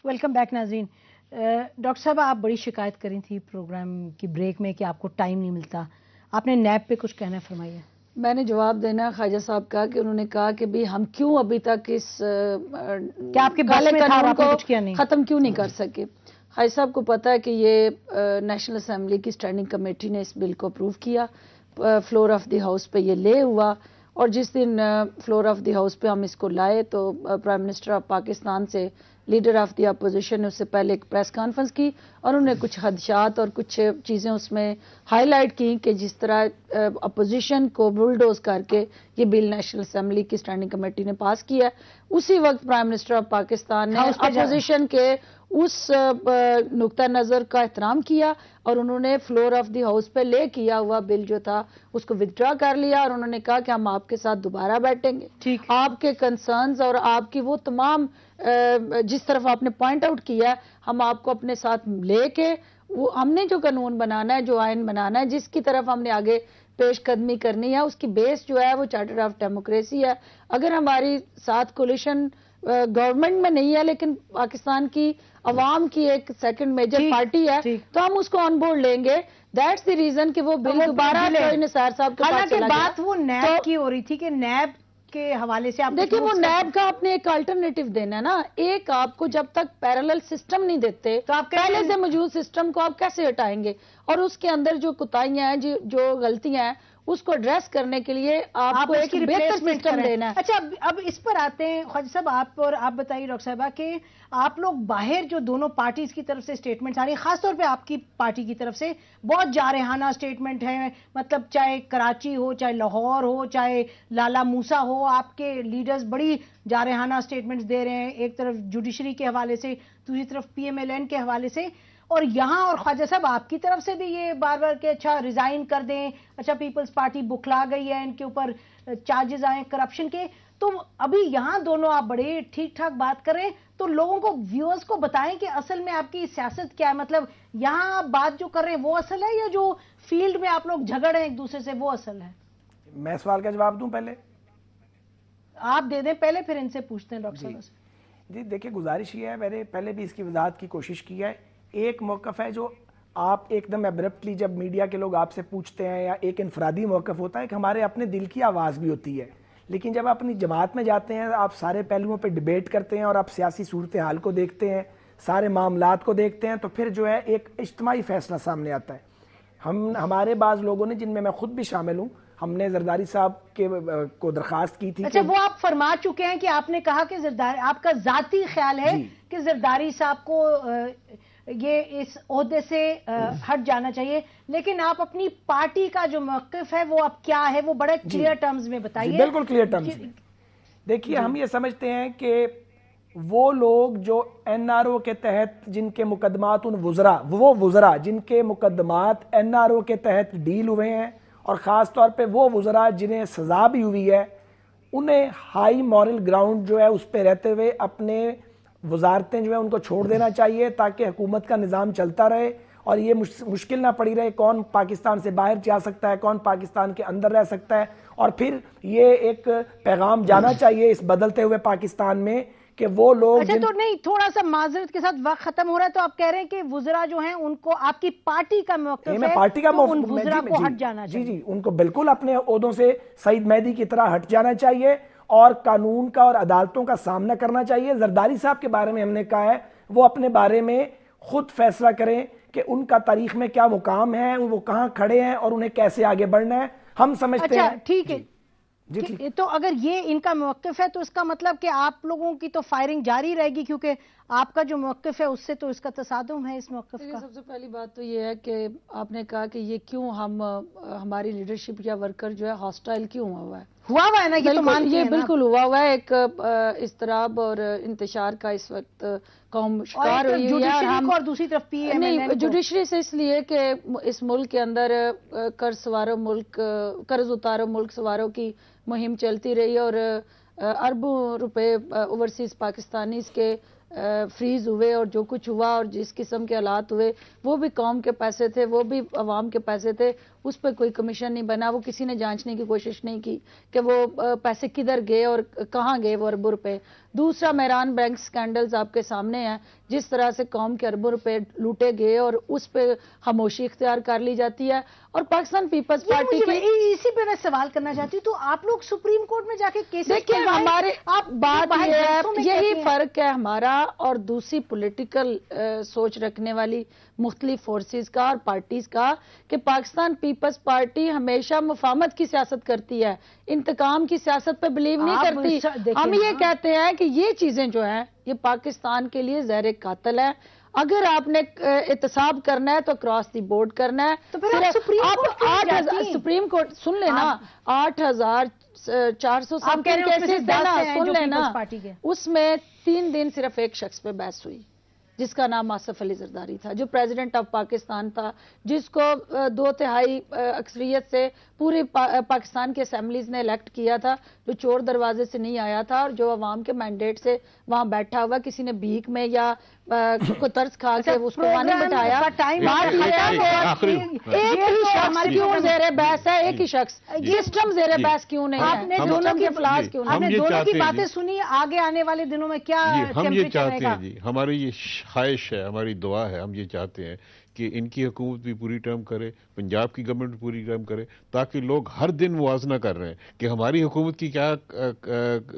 Welcome back नाजरीन। Doctor साहब, आप बड़ी शिकायत करी थी प्रोग्राम की ब्रेक में कि आपको टाइम नहीं मिलता, आपने नैब पे कुछ कहना है, फरमाइए। मैंने जवाब देना ख्वाजा साहब का कि उन्होंने कहा कि भी हम क्यों अभी तक इस क्या आपके काले कानून को खत्म क्यों नहीं कर सके। ख्वाजा साहब को पता है कि ये नेशनल असेंबली की स्टैंडिंग कमेटी ने इस बिल को अप्रूव किया, फ्लोर ऑफ द हाउस पे ये ले हुआ, और जिस दिन फ्लोर ऑफ द हाउस पे हम इसको लाए तो प्राइम मिनिस्टर ऑफ पाकिस्तान से लीडर ऑफ द अपोजिशन ने उससे पहले एक प्रेस कॉन्फ्रेंस की और उन्होंने कुछ खदशात और कुछ चीज़ें उसमें हाईलाइट की कि जिस तरह अपोजिशन को बुलडोज करके ये बिल नेशनल असेंबली की स्टैंडिंग कमेटी ने पास किया। उसी वक्त प्राइम मिनिस्टर ऑफ पाकिस्तान ने अपोजिशन के उस नुक्ता नज़र का एहतराम किया और उन्होंने फ्लोर ऑफ द हाउस पे ले किया हुआ बिल जो था उसको विथड्रॉ कर लिया और उन्होंने कहा कि हम आपके साथ दोबारा बैठेंगे, आपके कंसर्न्स और आपकी वो तमाम जिस तरफ आपने पॉइंट आउट किया हम आपको अपने साथ लेके वो हमने जो कानून बनाना है, जो आइन बनाना है, जिसकी तरफ हमने आगे पेश कदमी करनी है, उसकी बेस जो है वो चार्टर ऑफ डेमोक्रेसी है। अगर हमारी साथ कोलिशन गवर्नमेंट में नहीं है लेकिन पाकिस्तान की अवाम की एक सेकंड मेजर पार्टी है तो हम उसको ऑन बोर्ड लेंगे। दैट्स द रीजन कि वो बिल दोबारा निसार साहब के पास चला गया। बात वो नैब की हो रही थी कि नैब के हवाले से आप देखिए वो नैब का आपने एक अल्टरनेटिव देना ना। एक आपको जब तक पैरेलल सिस्टम नहीं देते तो आप पहले से मौजूद सिस्टम को आप कैसे हटाएंगे, और उसके अंदर जो कुताहियां हैं, जो गलतियां हैं उसको एड्रेस करने के लिए आपको एक बेहतर सिस्टम देना है। अच्छा, अब इस पर आते हैं ख्वाजा साहब, आप बताइए डॉक्टर साहबा कि आप लोग बाहर जो दोनों पार्टीज की तरफ से स्टेटमेंट्स आ रही हैं, खासतौर पे आपकी पार्टी की तरफ से बहुत जारहाना स्टेटमेंट है, मतलब चाहे कराची हो, चाहे लाहौर हो, चाहे लाला मूसा हो, आपके लीडर्स बड़ी जारहाना स्टेटमेंट्स दे रहे हैं, एक तरफ जुडिशरी के हवाले से, दूसरी तरफ PMLN के हवाले से, और यहां और ख्वाजा साहब आपकी तरफ से भी ये बार बार के अच्छा रिजाइन कर दें, अच्छा पीपल्स पार्टी बुखला गई है, इनके ऊपर चार्जेस आए करप्शन के। तो अभी यहां दोनों आप बड़े ठीक ठाक बात कर रहे हैं, तो लोगों को, व्यूअर्स को बताएं कि असल में आपकी सियासत क्या है, मतलब यहां आप बात जो कर रहे हैं वो असल है या जो फील्ड में आप लोग झगड़ रहे हैं एक दूसरे से वो असल है? मैं सवाल का जवाब दूं पहले? आप दे दें पहले, फिर इनसे पूछते हैं डॉक्टर साहब से। जी देखिए, गुजारिश ये है, मैंने पहले भी इसकी वजाहत की कोशिश की है। एक मौक़िफ़ है जो आप एकदम एब्रप्टली जब मीडिया के लोग आपसे पूछते हैं, या एक इनफरादी मौक़िफ़ होता है कि हमारे अपने दिल की आवाज़ भी होती है, लेकिन जब आप अपनी जमात में जाते हैं आप सारे पहलुओं पे डिबेट करते हैं और आप सियासी सूरत हाल को देखते हैं, सारे मामलात को देखते हैं, तो फिर जो है एक इज्तिमाई फैसला सामने आता है। हमारे बाज़ लोगों ने, जिनमें मैं खुद भी शामिल हूँ, हमने जरदारी साहब को दरख्वास्त की थी। अच्छा, वो आप फरमा चुके हैं कि आपने कहा कि जरदारी, आपका जाती ख्याल है कि जरदारी साहब को ये इस ओहदे से हट जाना चाहिए, लेकिन आप अपनी पार्टी का जो मौक़िफ़ है वो अब क्या है, वो बड़े क्लियर टर्म्स में बताइए। बिल्कुल क्लियर टर्म्स में। देखिए, हम ये समझते हैं कि वो लोग जो NRO के तहत जिनके मुकदमात, वो वुज़रा जिनके मुकदमात NRO के तहत डील हुए हैं, और ख़ास तौर पे वो वुज़रा जिन्हें सज़ा भी हुई है, उन्हें हाई मॉरल ग्राउंड जो है उस पर रहते हुए अपने वजारतें जो है उनको छोड़ देना चाहिए, ताकि हुकूमत का निज़ाम चलता रहे और ये मुश्किल ना पड़ी रहे कौन पाकिस्तान से बाहर जा सकता है, कौन पाकिस्तान के अंदर रह सकता है। और फिर ये एक पैगाम जाना चाहिए इस बदलते हुए पाकिस्तान में कि वो लोग तो नहीं, थोड़ा सा माजरत के साथ वक्त खत्म हो रहा है, तो आप कह रहे हैं कि वुज़रा जो हैं उनको आपकी पार्टी का मौक़िफ़ है, पार्टी का तो उन वुज़रा को हट जाना चाहिए। जी, उनको बिल्कुल अपने ओहदों से सईद मेहदी की तरह हट जाना चाहिए और कानून का और अदालतों का सामना करना चाहिए। जरदारी साहब के बारे में हमने कहा है वो अपने बारे में खुद फैसला करें कि उनका तारीख में क्या मुकाम है, वो कहाँ खड़े हैं और उन्हें कैसे आगे बढ़ना है। हम समझते हैं। ठीक है जी, तो अगर ये इनका मौक़िफ़ है तो इसका मतलब कि आप लोगों की तो फायरिंग जारी रहेगी, क्योंकि आपका जो मौक़िफ़ है उससे तो इसका तसादुम है इस मौक़िफ़ का। सबसे पहली बात तो ये है कि आपने कहा कि ये क्यों हमारी लीडरशिप या वर्कर जो है हॉस्टाइल क्यों हुआ है ना, ये तो मानते हैं, बिल्कुल हुआ है। एक इस्तराब और इंतशार का इस वक्त कौम शिकार हुई है, और दूसरी तरफ नहीं जुडिशरी से, इसलिए कि इस मुल्क के अंदर कर्ज उतारो मुल्क सवारों की मुहिम चलती रही और अरबों रुपए ओवरसीज पाकिस्तानीज के फ्रीज हुए, और जो कुछ हुआ और जिस किस्म के हालात हुए वो भी कौम के पैसे थे, वो भी अवाम के पैसे थे, اس پہ کوئی کمیشن نہیں بنا, وہ کسی نے جانچنے کی کوشش نہیں کی کہ وہ پیسے کدھر گئے اور کہاں گئے وہ اربوں روپے. دوسرا میران بینک سکینڈلز آپ کے سامنے ہیں, جس طرح سے قوم کے اربوں روپے لوٹے گئے اور اس پہ خاموشی اختیار کر لی جاتی ہے. اور پاکستان پیپلز پارٹی کی اسی پہ میں سوال کرنا چاہتی ہوں, تو آپ لوگ سپریم کورٹ میں جا کے کیسز دیکھیں ہمارے بات یہ ہے, یہی فرق ہے ہمارا اور دوسری پولیٹیکل سوچ رکھنے والی مختلف فورسز کا اور پارٹیز کا, کہ پاکستان پیپلز پارٹی ہمیشہ مفاہمت کی سیاست کرتی ہے, انتقام کی سیاست پہ بلیو نہیں کرتی. ہم یہ کہتے ہیں کہ یہ چیزیں جو ہیں یہ پاکستان کے لیے زہر قاتل ہے. اگر آپ نے احتساب کرنا ہے تو کراس دی بورڈ کرنا ہے. تو پھر آپ سپریم کورٹ سن لینا, 8,400 سم کے کیسز دینا سن لینا, اس میں 3 دن صرف ایک شخص پہ بحث ہوئی جس کا نام آصف علی زرداری تھا, جو پریزیڈنٹ آف پاکستان تھا, جس کو 2/3 اکثریت سے پوری پاکستان کے اسمبلیز نے الیکٹ کیا تھا, جو چور دروازے سے نہیں آیا تھا اور جو عوام کے مینڈیٹ سے وہاں بیٹھا ہوا, کسی نے بھیک میں یا کو طرز کھا کے اس کو وہاں نہیں بٹھایا. ایک ہی شخص کیوں زیر بحث ہے, ایک ہی شخص, سسٹم زیر بحث کیوں نہیں ہے, آپ نے دونوں کی فلاس کیوں, آپ نے دونوں کی باتیں سنی, آگے آنے والے دنوں میں کیا ہم یہ چاہتے ہیں جی, ہماری یہ خواہش ہے, ہماری دعا ہے, ہم یہ چاہتے ہیں کہ ان کی حکومت بھی پوری ٹرم کرے, پنجاب کی گورنمنٹ بھی پوری ٹرم کرے, تاکہ لوگ ہر دن موازنہ کر رہے ہیں کہ ہماری حکومت کی کیا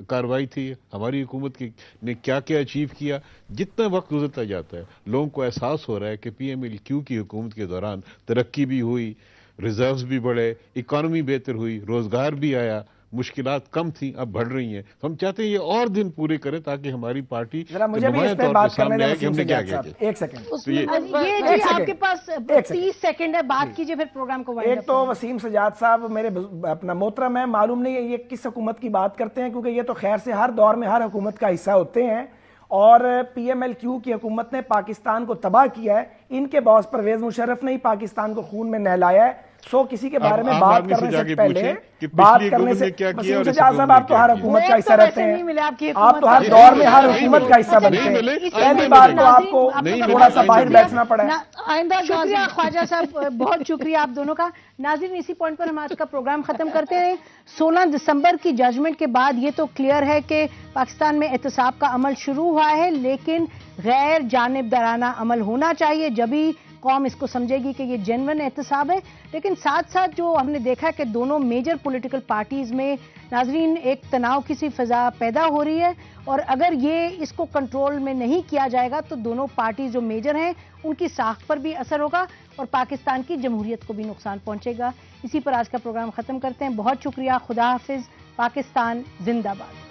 کارروائی تھی, ہماری حکومت نے کیا کیا اچیو کیا. جتنا وقت گزرتا جاتا ہے لوگوں کو احساس ہو رہا ہے کہ PMLQ کی حکومت کے دوران ترقی بھی ہوئی, ریزروز بھی بڑھے, اکانومی بہتر ہوئی, روزگار بھی آیا, مشکلات کم تھیں اب بڑھ رہی ہیں. ہم چاہتے ہیں یہ اور دن پورے کریں تاکہ ہماری پارٹی نمایاں طور پر سامنے آئے کہ ہم نے کیا کیا. ایک سیکنڈ, یہ آپ کے پاس 30 سیکنڈ ہے, بات کیجئے پھر پروگرام کو وائنڈ اپ. ایک تو وسیم سجاد صاحب میرے اپنا محترم ہے, معلوم نہیں یہ کس حکومت کی بات کرتے ہیں, کیونکہ یہ تو خیر سے ہر دور میں ہر حکومت کا حصہ ہوتے ہیں, اور PMLQ کی حکومت نے پاکستان کو تباہ کیا ہے. ان کے باس پرویز مشرف نے پاکستان کو خون میں نہلایا ہے. کسی کے بارے میں بات کرنے سے پہلے بات کرنے سے وسیم سجاد صاحب, آپ تو ہر حکومت کا حصہ رہتے ہیں, آپ تو ہر دور میں ہر حکومت کا حصہ بنتے ہیں, پہلی بار تو آپ کو تھوڑا سا باہر بیٹھنا پڑا ہے. شکریہ خواجہ صاحب, بہت شکریہ آپ دونوں کا. ناظرین اسی پوائنٹ پر ہم آج کا پروگرام ختم کرتے ہیں. 16 دسمبر کی ججمنٹ کے بعد یہ تو کلیئر ہے کہ پاکستان میں احتساب کا عمل شروع ہوا ہے, لیکن غیر جانبدارانہ عمل ہونا چاہیے, جبھی قوم اس کو سمجھے گی کہ یہ جینون احتساب ہے. لیکن ساتھ ساتھ جو ہم نے دیکھا کہ دونوں میجر پولیٹیکل پارٹیز میں ناظرین ایک تناؤ کی سی فضا پیدا ہو رہی ہے, اور اگر یہ اس کو کنٹرول میں نہیں کیا جائے گا تو دونوں پارٹیز جو میجر ہیں ان کی ساکھ پر بھی اثر ہوگا اور پاکستان کی جمہوریت کو بھی نقصان پہنچے گا. اسی پر آج کا پروگرام ختم کرتے ہیں. بہت شکریہ, خدا حافظ, پاکستان زندہ باد.